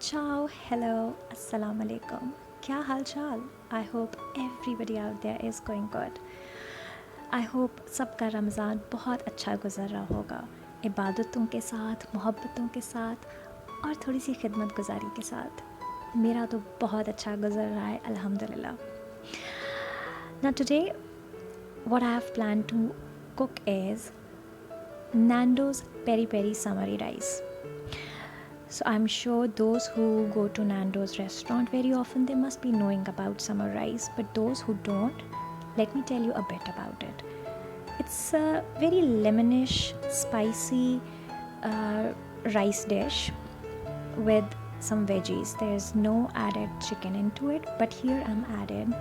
Ciao, hello, assalamu alaikum. क्या हाल चाल? I hope everybody out there is going good. I hope सबका रमज़ान बहुत अच्छा गुज़र रहा होगा, इबादतों के साथ, मोहब्बतों के साथ और थोड़ी सी खिदमत गुजारी के साथ. मेरा तो बहुत अच्छा गुज़र रहा है, अल्हम्दुलिल्लाह. Now today, what I have planned to cook is Nando's Peri Peri Summery Rice. So I'm sure those who go to Nando's restaurant very often, they must be knowing about summer rice, but those who don't, let me tell you a bit about it. It's a very lemonish, spicy rice dish with some veggies. There's no added chicken into it, but here I'm adding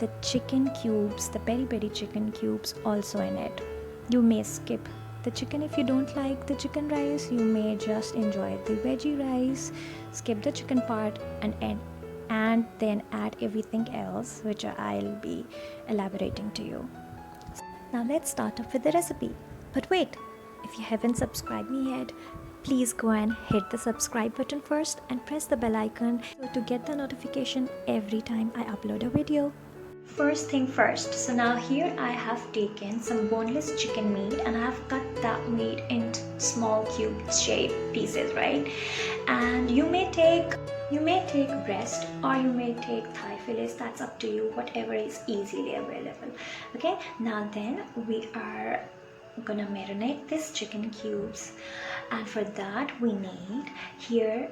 the chicken cubes, the peri peri chicken cubes also in it. You may skip the chicken if you don't like the chicken rice. You may just enjoy the veggie rice, skip the chicken part, and then add everything else, which I'll be elaborating to you. Now let's start off with the recipe. But wait, if you haven't subscribed me yet, please go and hit the subscribe button first and press the bell icon to get the notification every time I upload a video. First thing first, so now here I have taken some boneless chicken meat and I have cut that meat into small cube shaped pieces, right? And you may take breast or you may take thigh fillets, that's up to you, whatever is easily available. Okay, now then we are gonna marinate this chicken cubes, and for that we need here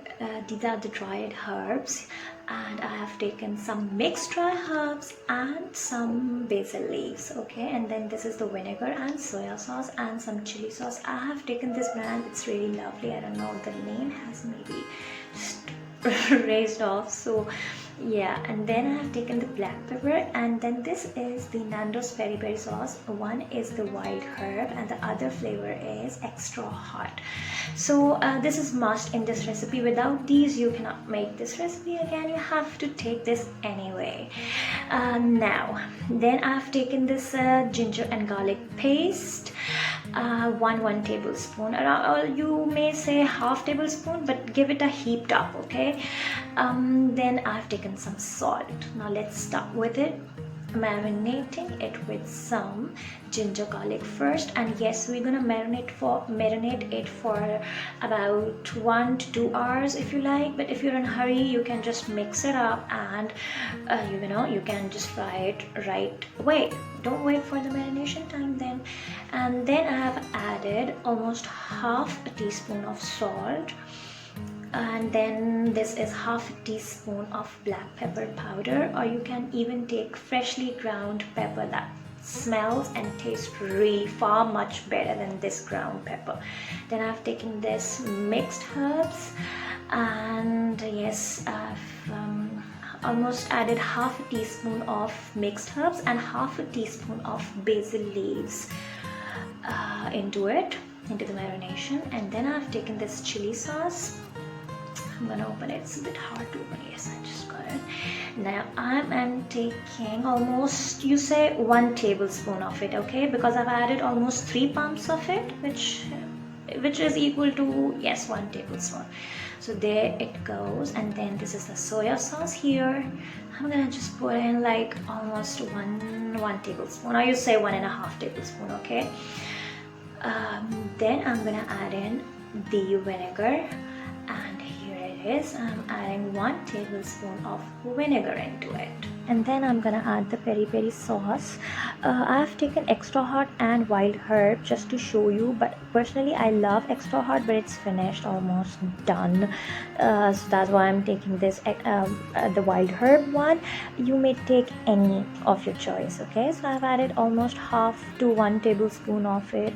these are the dried herbs, and I have taken some mixed dry herbs and some basil leaves. Okay, and then this is the vinegar and soya sauce and some chili sauce. I have taken this brand, it's really lovely. I don't know, the name has maybe just raised off, so yeah. And then I have taken the black pepper, and then this is the Nando's peri peri sauce. One is the wild herb and the other flavor is extra hot. So this is must in this recipe. Without these you cannot make this recipe. Again, you have to take this anyway. Now then I have taken this ginger and garlic paste, one tablespoon, around, you may say half tablespoon, but give it a heaped up. Okay, then I've taken some salt. Now let's start with it, marinating it with some ginger garlic first. And yes, we're gonna marinate it for about 1 to 2 hours if you like, but if you're in a hurry you can just mix it up and you can just fry it right away. Don't wait for the marination time then. And then I have added almost half a teaspoon of salt, and then this is half a teaspoon of black pepper powder, or you can even take freshly ground pepper. That smells and tastes really far much better than this ground pepper. Then I've taken this mixed herbs, and yes, I've almost added half a teaspoon of mixed herbs and half a teaspoon of basil leaves into the marination. And then I've taken this chili sauce. I'm gonna open it, it's a bit hard to open. Yes, I just got it. Now I am taking almost, you say, 1 tablespoon of it, okay, because I've added almost 3 pumps of it, which is equal to, yes, 1 tablespoon. So there it goes. And then this is the soya sauce here. I'm gonna just put in like almost one tablespoon, or you say 1.5 tablespoon, okay. Then I'm gonna add in the vinegar, and here it is. I'm adding 1 tablespoon of vinegar into it. And then I'm gonna add the peri peri sauce. I've taken extra hot and wild herb just to show you, but personally I love extra hot, but it's finished, almost done, so that's why I'm taking this the wild herb one. You may take any of your choice. Okay, so I've added almost half to 1 tablespoon of it.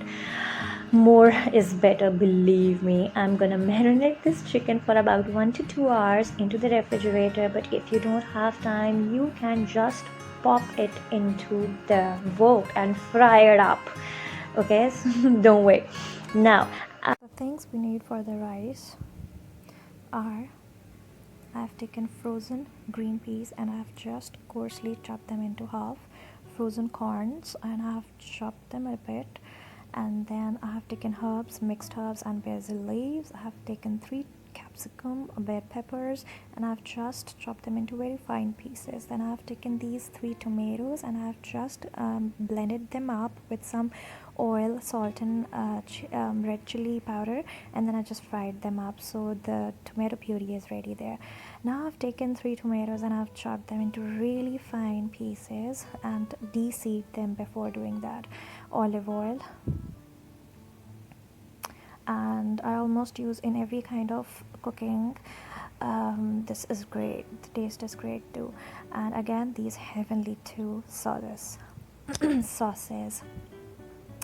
More is better, believe me. I'm gonna marinate this chicken for about 1 to 2 hours into the refrigerator, but if you don't have time, you can just pop it into the wok and fry it up. Okay, so don't wait. Now the things we need for the rice are, I've taken frozen green peas and I've just coarsely chopped them into half, frozen corns and I've chopped them a bit, and then I have taken herbs, mixed herbs and basil leaves. I have taken 3 capsicum, bell peppers, and I've just chopped them into very fine pieces. Then I've taken these 3 tomatoes and I've just blended them up with some oil, salt, and red chili powder, and then I just fried them up, so the tomato puree is ready there. Now I've taken 3 tomatoes and I've chopped them into really fine pieces and de-seed them before doing that. Olive oil, and I almost use in every kind of cooking. This is great, the taste is great too. And again, these heavenly 2 sauces.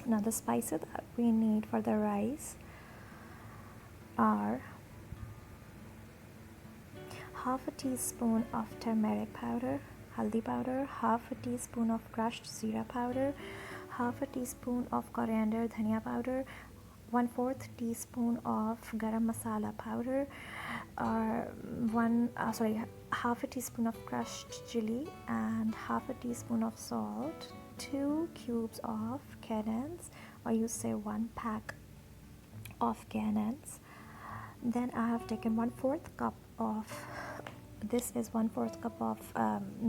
Now the spices that we need for the rice are half a teaspoon of turmeric powder, haldi powder, half a teaspoon of crushed zira powder, half a teaspoon of coriander dhania powder, 1/4 teaspoon of garam masala powder, half a teaspoon of crushed chili, and half a teaspoon of salt, 2 cubes of cannons, or you say 1 pack of cannons. Then I have taken 1/4 cup of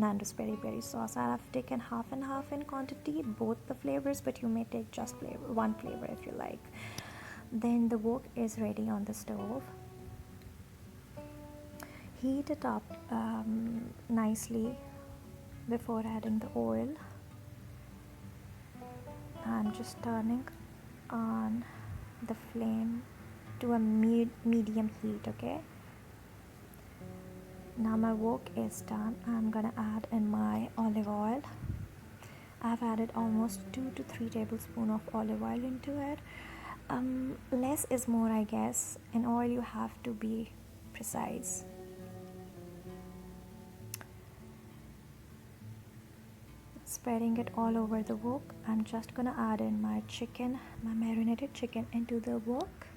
Nando's peri peri sauce. I have taken half and half in quantity, both the flavors, but you may take just one flavor if you like. Then the wok is ready on the stove. Heat it up nicely before adding the oil. I'm just turning on the flame to a medium heat, okay? Now my wok is done. I'm gonna add in my olive oil. I've added almost 2 to 3 tablespoons of olive oil into it. Less is more, I guess. In oil you have to be precise. Spreading it all over the wok. I'm just gonna add in my chicken, my marinated chicken, into the wok.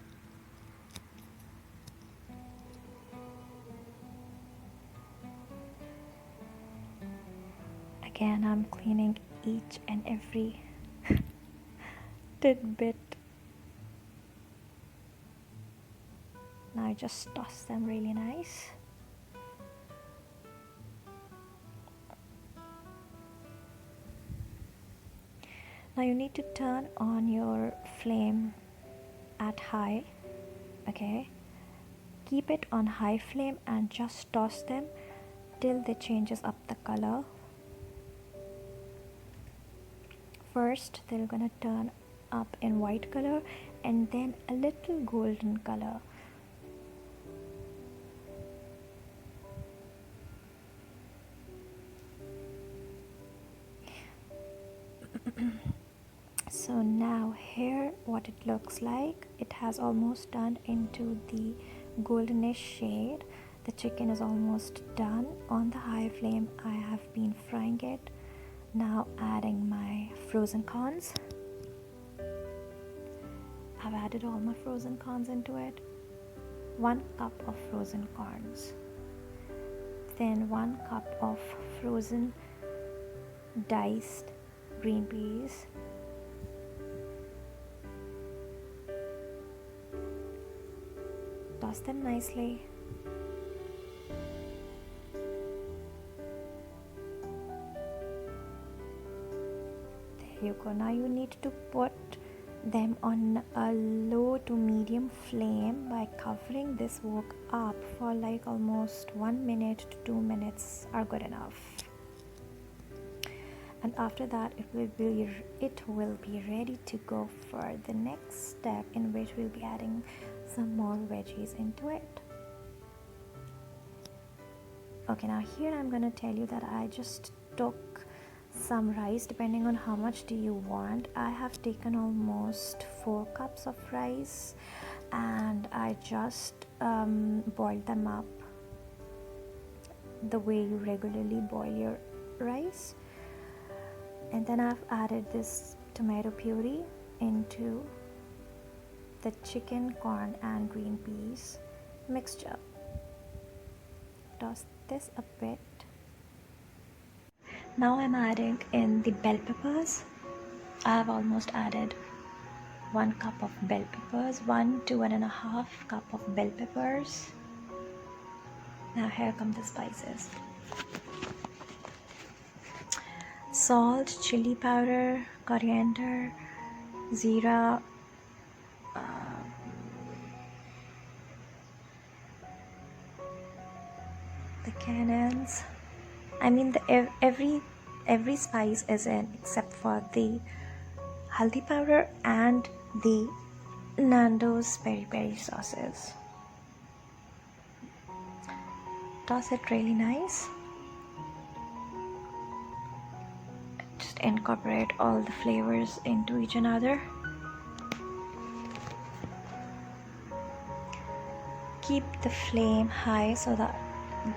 Again, I'm cleaning each and every tidbit. Now I just toss them really nice. Now you need to turn on your flame at high, okay? Keep it on high flame and just toss them till they changes up the color. First they're gonna turn up in white color and then a little golden color. So now here what it looks like, it has almost turned into the goldenish shade. The chicken is almost done. On the high flame I have been frying it. Now adding my frozen corns. I've added all my frozen corns into it. 1 cup of frozen corns. Then 1 cup of frozen diced green peas. Toss them nicely. There you go. Now you need to put them on a low to medium flame by covering this wok up for like almost 1 minute to 2 minutes are good enough. And after that it will be ready to go for the next step, in which we'll be adding some more veggies into it. Okay, now here I'm gonna tell you that I just took some rice, depending on how much do you want. I have taken almost 4 cups of rice and I just boiled them up the way you regularly boil your rice. And then I've added this tomato puree into the chicken, corn and green peas mixture. Toss this a bit. Now I'm adding in the bell peppers. I have almost added 1 cup of bell peppers, 1 to 1.5 cup of bell peppers. Now here come the spices. Salt, chili powder, coriander, zira, the cannons. I mean, every spice is in except for the haldi powder and the Nando's peri sauces. Toss it really nice. Just incorporate all the flavors into each another. Keep the flame high so that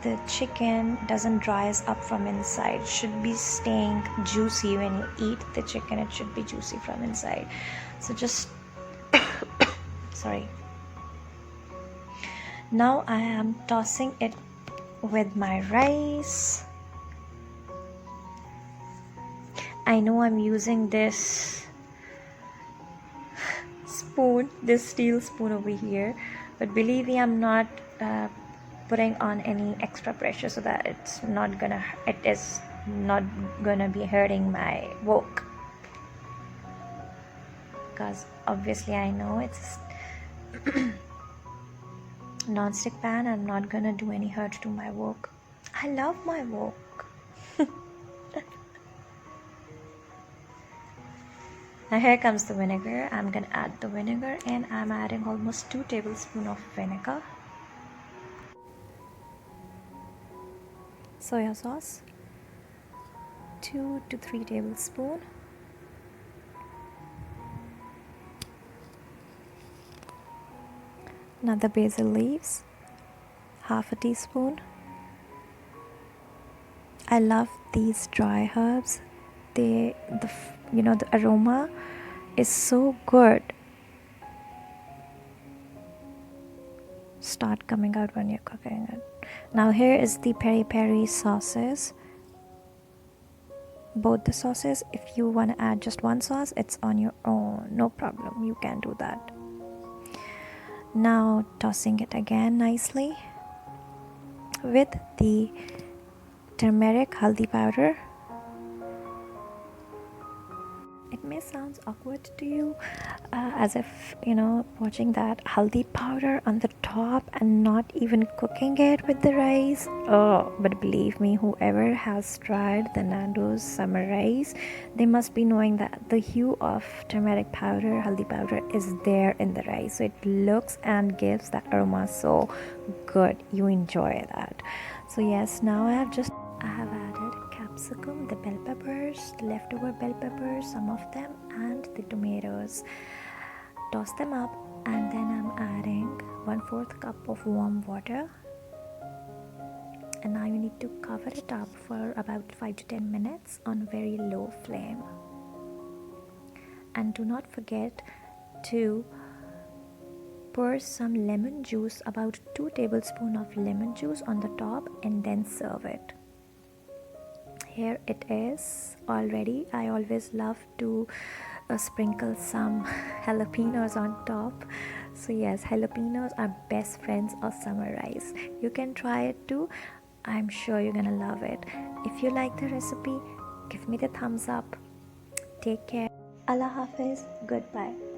the chicken doesn't dries up from inside. It should be staying juicy when you eat the chicken. It should be juicy from inside. So just sorry. Now I am tossing it with my rice. I know I'm using this spoon, this steel spoon over here, but believe me, I'm not putting on any extra pressure so that it is not gonna be hurting my wok, because obviously I know it's non-stick pan. I'm not gonna do any hurt to my wok. I love my wok. Now here comes the vinegar. I'm gonna add the vinegar, and I'm adding almost 2 tablespoons of vinegar. Soya sauce, 2 to 3 tablespoons. Now the basil leaves, half a teaspoon. I love these dry herbs. The aroma is so good. Start coming out when you're cooking it. Now here is the peri sauces. Both the sauces. If you want to add just one sauce, it's on your own. No problem. You can do that. Now tossing it again nicely with the turmeric haldi powder. It may sound awkward to you, as if watching that haldi powder on the top and not even cooking it with the rice. Oh, but believe me, whoever has tried the Nando's summer rice, they must be knowing that the hue of turmeric powder, haldi powder is there in the rice, so it looks and gives that aroma so good. You enjoy that. So yes, now I have added capsicum, the bell peppers, the leftover bell peppers, some of them, and the tomatoes. Toss them up, and then I'm adding 1/4 cup of warm water. And now you need to cover it up for about 5 to 10 minutes on very low flame. And do not forget to pour some lemon juice, about 2 tablespoons of lemon juice on the top, and then serve it. Here it is already. I always love to sprinkle some jalapenos on top. So yes, jalapenos are best friends of summer rice. You can try it too. I'm sure you're gonna love it. If you like the recipe, give me the thumbs up. Take care. Allah Hafiz. Goodbye.